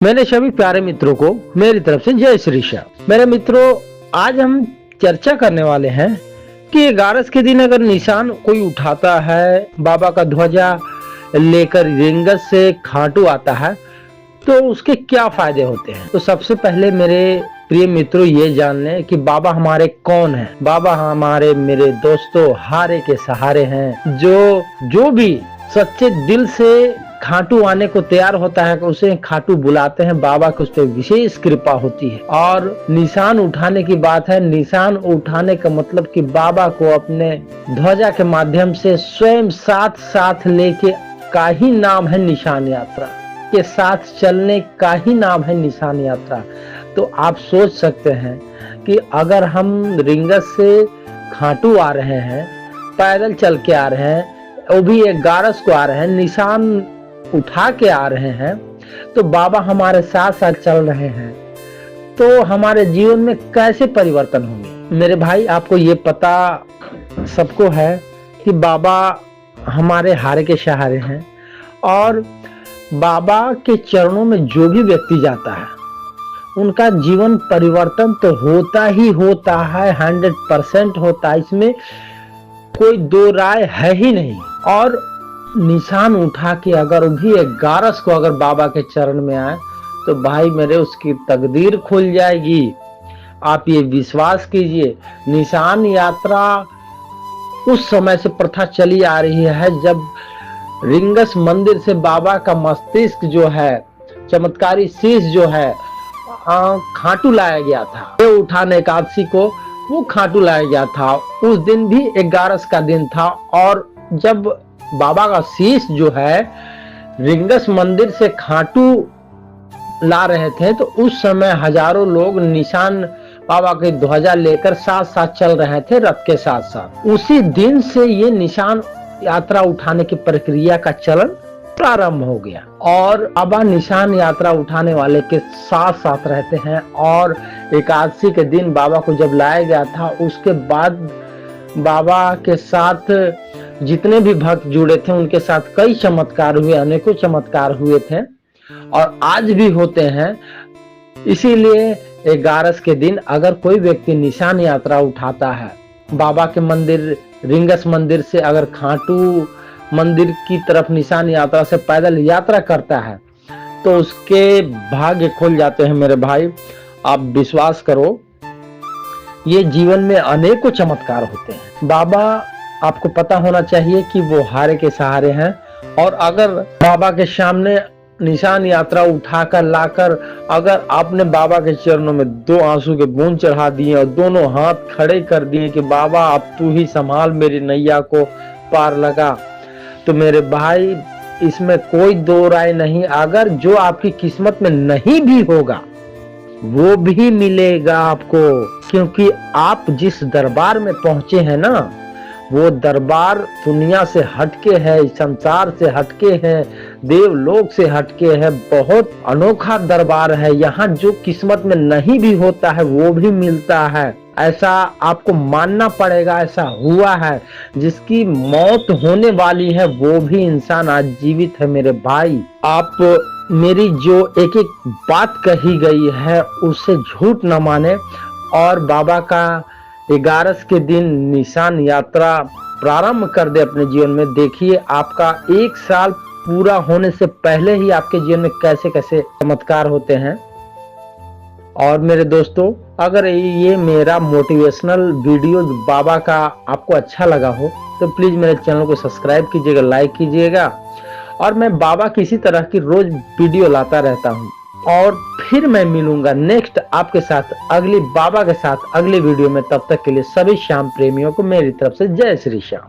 मेरे सभी प्यारे मित्रों को मेरी तरफ से जय श्री श्याम। मेरे मित्रों, आज हम चर्चा करने वाले हैं कि 11 के दिन अगर निशान कोई उठाता है, बाबा का ध्वजा लेकर रिंगस से खाटू आता है तो उसके क्या फायदे होते हैं। तो सबसे पहले मेरे प्रिय मित्रों ये जान लें कि बाबा हमारे कौन है। बाबा हमारे मेरे दोस्तों हारे के सहारे हैं। जो भी सच्चे दिल से खाटू आने को तैयार होता है उसे खाटू बुलाते हैं। बाबा की उस पर विशेष कृपा होती है। और निशान उठाने की बात है। निशान उठाने का मतलब कि बाबा को अपने ध्वजा के माध्यम से स्वयं साथ लेके का ही नाम है निशान यात्रा। के साथ चलने का ही नाम है निशान यात्रा। तो आप सोच सकते हैं कि अगर हम रिंगस से खाटू आ रहे हैं, पैदल चल के आ रहे हैं, वो भी 11 को आ रहे हैं, निशान उठा के आ रहे हैं, तो बाबा हमारे साथ साथ चल रहे हैं, तो हमारे जीवन में कैसे परिवर्तन होंगे। मेरे भाई, आपको ये पता सबको है कि बाबा हमारे हारे के सहारे हैं और बाबा के चरणों में जो भी व्यक्ति जाता है उनका जीवन परिवर्तन तो होता ही होता है, 100% होता है, इसमें कोई दो राय है ही नहीं। और निशान उठा के अगर भी 11 को अगर बाबा के चरण में आए तो भाई मेरे उसकी तकदीर खुल जाएगी। आप ये विश्वास कीजिए। निशान यात्रा उस समय से प्रथा चली आ रही है जब रिंगस मंदिर से बाबा का मस्तिष्क जो है, चमत्कारी शीश जो है, खाटू लाया गया था। ये उठाने एकादशी को वो खाटू लाया गया था। उस दिन भी 11 का दिन था। और जब बाबा का शीश जो है रिंगस मंदिर से खाटू ला रहे थे तो उस समय हजारों लोग निशान बाबा के ध्वजा लेकर साथ साथ चल रहे थे, रथ के साथ साथ। उसी दिन से ये निशान यात्रा उठाने की प्रक्रिया का चलन प्रारंभ हो गया। और बाबा निशान यात्रा उठाने वाले के साथ साथ रहते हैं। और एकादशी के दिन बाबा को जब लाया गया था उसके बाद बाबा के साथ जितने भी भक्त जुड़े थे उनके साथ कई चमत्कार हुए, अनेकों चमत्कार हुए थे और आज भी होते हैं। इसीलिए 11 के दिन अगर कोई व्यक्ति निशान यात्रा उठाता है, बाबा के मंदिर रिंगस मंदिर से अगर खाटू मंदिर की तरफ निशान यात्रा से पैदल यात्रा करता है तो उसके भाग्य खुल जाते हैं। मेरे भाई, आप विश्वास करो, ये जीवन में अनेकों चमत्कार होते हैं। बाबा, आपको पता होना चाहिए कि वो हारे के सहारे हैं। और अगर बाबा के सामने निशान यात्रा उठाकर लाकर अगर आपने बाबा के चरणों में 2 आंसू के बूंद चढ़ा दिए और दोनों हाथ खड़े कर दिए कि बाबा अब तू ही संभाल मेरी नैया को पार लगा, तो मेरे भाई इसमें कोई दो राय नहीं। अगर जो आपकी किस्मत में नहीं भी होगा वो भी मिलेगा आपको, क्योंकि आप जिस दरबार में पहुंचे हैं ना, वो दरबार दुनिया से हटके है, संसार से हटके है, देवलोक से हटके है, बहुत अनोखा दरबार है। यहाँ जो किस्मत में नहीं भी होता है वो भी मिलता है। ऐसा आपको मानना पड़ेगा, ऐसा हुआ है। जिसकी मौत होने वाली है वो भी इंसान आज जीवित है। मेरे भाई, आप मेरी जो एक एक बात कही गई है उससे झूठ न माने और बाबा का 11 के दिन निशान यात्रा प्रारंभ कर दे अपने जीवन में। देखिए आपका 1 साल पूरा होने से पहले ही आपके जीवन में कैसे कैसे चमत्कार होते हैं। और मेरे दोस्तों, अगर ये मेरा मोटिवेशनल वीडियो बाबा का आपको अच्छा लगा हो तो प्लीज मेरे चैनल को सब्सक्राइब कीजिएगा, लाइक कीजिएगा। और मैं बाबा की इसी तरह की रोज वीडियो लाता रहता हूँ। और फिर मैं मिलूंगा नेक्स्ट आपके साथ अगली बाबा के साथ अगले वीडियो में। तब तक के लिए सभी श्याम प्रेमियों को मेरी तरफ से जय श्री श्याम।